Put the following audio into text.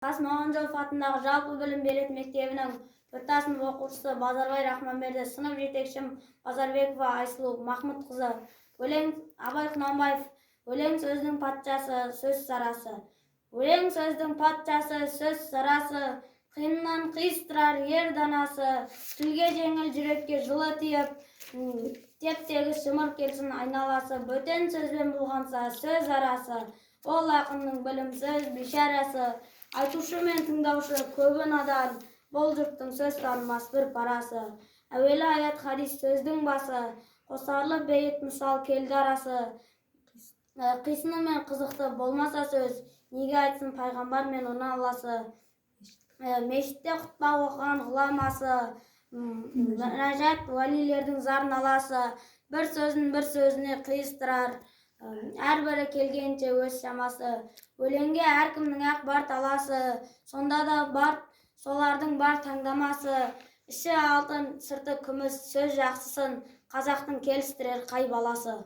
Қасым Аманжолов атындағы жалпы білім беретін мектебінің 4 сынып оқушысы Базарбай Рахманберді, сынып жетекшім Базарбекова Айсұлу Махмұтқызы. Өлең Абай Құнанбаев. Өлең сөздің патшасы, сөз сарасы. Өлең сөздің патшасы, сөз сарасы. Қиыннан қиыстырар ер данасы. Тілге жеңіл, жүрекке жылы тиіп, теп-тегіс шымыр келсін айналасы. Бөтен сөзбен бұлғанса сөз арасы. Ол ақынның білім сөз бишарасы. Айтушы мен тыңдаушы көбі надан, бұл жұрттың сөз танымас бір парасы. Әуелі аят хадис сөздің басы, қосарлы бейіт мысал келді арасы. Қисыны мен қызықты болмаса сөз, неге айтсын пайғамбар мен оны алласы. Мешітте құтпа оқыған ғұламасы, мінәжат уәлилердің зарын аласы. Бір сөзін бір сөзіне қиыстырар, әрбірі келгенше өз шамасы. Өлеңге әркімнің ақ бар таласы, сонда да бар солардың бар таңдамасы. Іші алтын, сырты күміс, сөз жақсысын, қазақтың келістірер қай баласы.